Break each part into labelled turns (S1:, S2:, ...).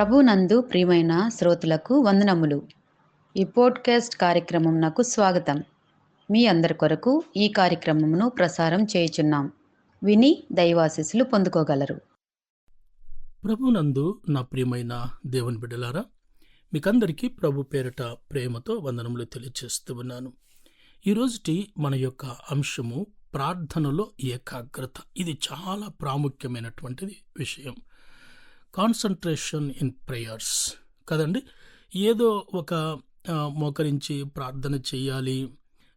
S1: ప్రభునందు ప్రియమైన శ్రోతలకు వందనములు. ఈ పోడ్కాస్ట్ కార్యక్రమం నాకు స్వాగతం. మీ అందరి కొరకు ఈ కార్యక్రమమును ప్రసారం చేయుచున్నాం. విని దైవాశీస్సులు పొందుకోగలరు.
S2: ప్రభునందు నా ప్రియమైన దేవుని బిడ్డలారా, మీకందరికీ ప్రభు పేరిట ప్రేమతో వందనములు తెలియజేస్తూ ఉన్నాను. ఈరోజుటి మన యొక్క అంశము ప్రార్థనలో ఏకాగ్రత. ఇది చాలా ప్రాముఖ్యమైనటువంటిది విషయం. కాన్సన్ట్రేషన్ ఇన్ ప్రేయర్స్ కదండి. ఏదో ఒక మోకరించి ప్రార్థన చేయాలి,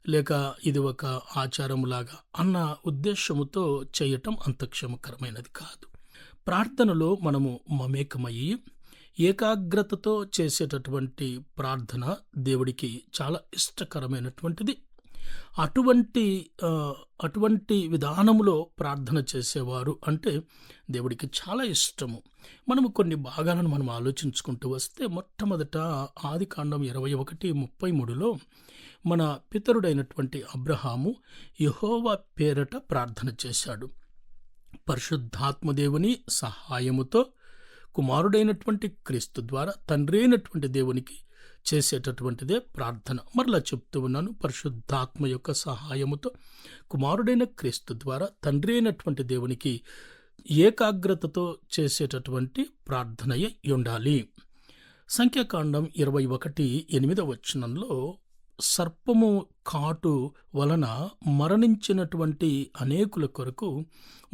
S2: లేక ఇది ఒక ఆచారంలాగా అన్న ఉద్దేశముతో చేయటం అంత క్షమకరమైనది కాదు. ప్రార్థనలో మనము మమేకమయ్యి ఏకాగ్రతతో చేసేటటువంటి ప్రార్థన దేవుడికి చాలా ఇష్టకరమైనటువంటిది. అటువంటి విధానములో ప్రార్థన చేసేవారు అంటే దేవుడికి చాలా ఇష్టము. మనము కొన్ని భాగాలను మనం ఆలోచించుకుంటూ వస్తే, మొట్టమొదట ఆదికాండం 21:33లో మన పితరుడైనటువంటి అబ్రహాము యెహోవా పేరట ప్రార్థన చేశాడు. పరిశుద్ధాత్మదేవుని సహాయముతో కుమారుడైనటువంటి క్రీస్తు ద్వారా తండ్రి అయినటువంటి దేవునికి చేసేటటువంటిదే ప్రార్థన. మరలా చెప్తూ ఉన్నాను, పరిశుద్ధాత్మ యొక్క సహాయముతో కుమారుడైన క్రీస్తు ద్వారా తండ్రి అయినటువంటి దేవునికి ఏకాగ్రతతో చేసేటటువంటి ప్రార్థనయే ఉండాలి. సంఖ్యాకాండం 21:8 సర్పము కాటు వలన మరణించినటువంటి అనేకుల కొరకు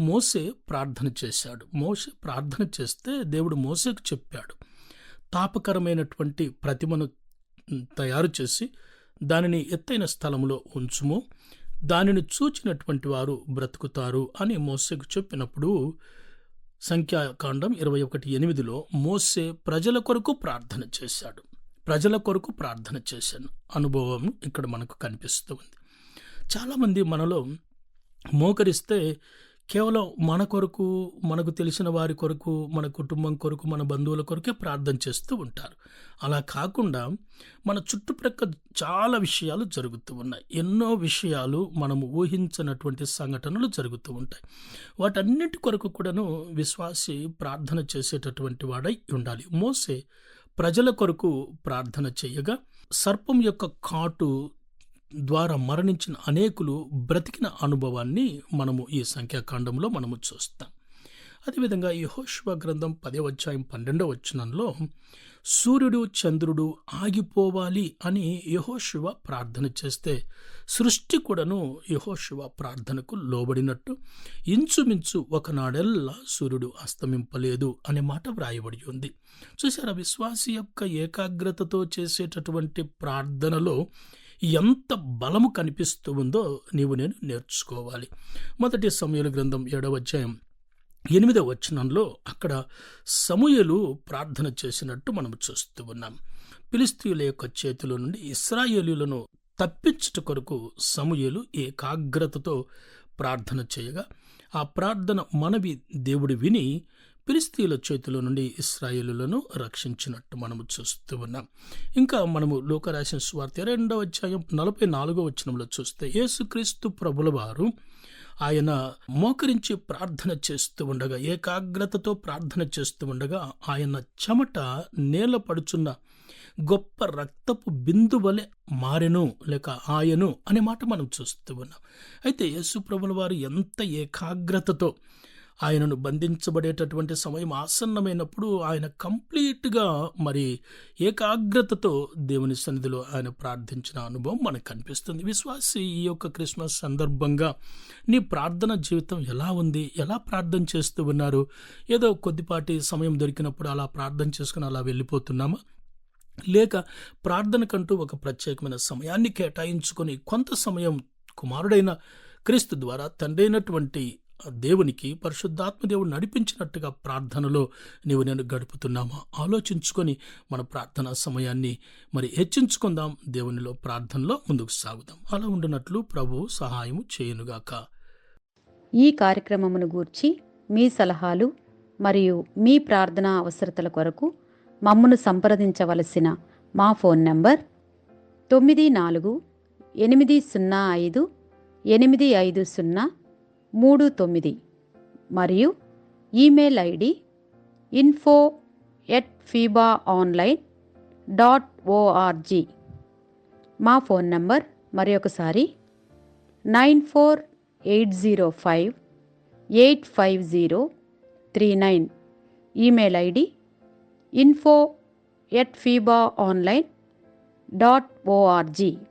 S2: మోసే ప్రార్థన చేశాడు. మోసే ప్రార్థన చేస్తే దేవుడు మోసేకు చెప్పాడు, తాపకరమైనటువంటి ప్రతిమను తయారు చేసి దానిని ఎత్తైన స్థలంలో ఉంచుము, దానిని చూచినటువంటి వారు బ్రతుకుతారు అని మోసేకు చెప్పినప్పుడు సంఖ్యాకాండం 21:8 మోసే ప్రజల కొరకు ప్రార్థన చేశాడు. ప్రజల కొరకు ప్రార్థన చేశాను అనుభవం ఇక్కడ మనకు కనిపిస్తూ ఉంది. చాలామంది మనలో మోకరిస్తే కేవలం మన కొరకు, మనకు తెలిసిన వారి కొరకు, మన కుటుంబం కొరకు, మన బంధువుల కొరకే ప్రార్థన చేస్తూ ఉంటారు. అలా కాకుండా మన చుట్టుప్రక్కల చాలా విషయాలు జరుగుతూ ఉన్నాయి. ఎన్నో విషయాలు మనము ఊహించినటువంటి సంఘటనలు జరుగుతూ ఉంటాయి. వాటన్నిటి కొరకు కూడాను విశ్వాసి ప్రార్థన చేసేటటువంటి వాడై ఉండాలి. మోసే ప్రజల కొరకు ప్రార్థన చేయగా సర్పం యొక్క కాటు ద్వారా మరణించిన అనేకులు బ్రతికిన అనుభవాన్ని మనము ఈ సంఖ్యాకాండంలో మనము చూస్తాం. అదేవిధంగా యెహోషువ గ్రంథం 10:12 సూర్యుడు చంద్రుడు ఆగిపోవాలి అని యెహోషువ ప్రార్థన చేస్తే సృష్టి కూడాను యెహోషువ ప్రార్థనకు లోబడినట్టు ఇంచుమించు ఒకనాడెల్లా సూర్యుడు అస్తమింపలేదు అనే మాట వ్రాయబడి ఉంది. చూసారా, విశ్వాసి యొక్క ఏకాగ్రతతో చేసేటటువంటి ప్రార్థనలో ఎంత బలము కనిపిస్తూ ఉందో నేను నేర్చుకోవాలి. మొదటి సమూయేలు గ్రంథం 7:8 అక్కడ సమూయేలు ప్రార్థన చేసినట్టు మనం చూస్తూ ఉన్నాం. ఫిలిష్తీయుల యొక్క చేతిలో నుండి ఇశ్రాయేలీయులను తప్పించుట కొరకు సమూయేలు ఏకాగ్రతతో ప్రార్థన చేయగా ఆ ప్రార్థన మనవి దేవుడు విని ఫిలిష్తీయుల చేతిలో నుండి ఇశ్రాయేలులను రక్షించినట్టు మనము చూస్తూ ఉన్నాం. ఇంకా మనము లూకా రాసిన సువార్త 2:44 చూస్తే యేసుక్రీస్తు ప్రభుల వారు ఆయన మోకరించి ప్రార్థన చేస్తూ ఉండగా, ఏకాగ్రతతో ప్రార్థన చేస్తూ ఉండగా ఆయన చెమట నేల పడుచున్న గొప్ప రక్తపు బిందువలె మారెను లేక ఆయను అనే మాట మనం చూస్తూ ఉన్నాం. అయితే యేసు ప్రభుల వారు ఎంత ఏకాగ్రతతో ఆయనను బంధించబడేటటువంటి సమయం ఆసన్నమైనప్పుడు ఆయన కంప్లీట్గా ఏకాగ్రతతో దేవుని సన్నిధిలో ఆయన ప్రార్థించిన అనుభవం మనకు కనిపిస్తుంది. విశ్వాసి ఈ యొక్క క్రిస్మస్ సందర్భంగా నీ ప్రార్థన జీవితం ఎలా ఉంది? ఎలా ప్రార్థన చేస్తూ ఉన్నారు? ఏదో కొద్దిపాటి సమయం దొరికినప్పుడు అలా ప్రార్థన చేసుకుని అలా వెళ్ళిపోతున్నామా? లేక ప్రార్థనకంటూ ఒక ప్రత్యేకమైన సమయాన్ని కేటాయించుకొని కొంత సమయం కుమారుడైన క్రీస్తు ద్వారా తండ్రి అయినటువంటి దేవునికి పరిశుద్ధాత్మ దేవుడు నడిపించినట్టుగా ప్రార్థనలో నేను గడుపుతున్నామా? ఆలోచించుకొని మన ప్రార్థనా సమయాన్ని హెచ్చించుకుందాం. దేవునిలో ప్రార్థనలో ముందుకు సాగుదాం. అలా ఉండునట్లు ప్రభు సహాయము చేయునుగాక.
S1: ఈ కార్యక్రమమును గూర్చి మీ సలహాలు మరియు మీ ప్రార్థనా అవసరతల కొరకు మమ్మను సంప్రదించవలసిన మా ఫోన్ నంబర్ 9485850850 మరియు ఈమెయిల్ ఐడి info info@fibaonline.org. మా ఫోన్ నంబర్ మరి ఒకసారి 9480585039. Email ID info@fibaonline.org.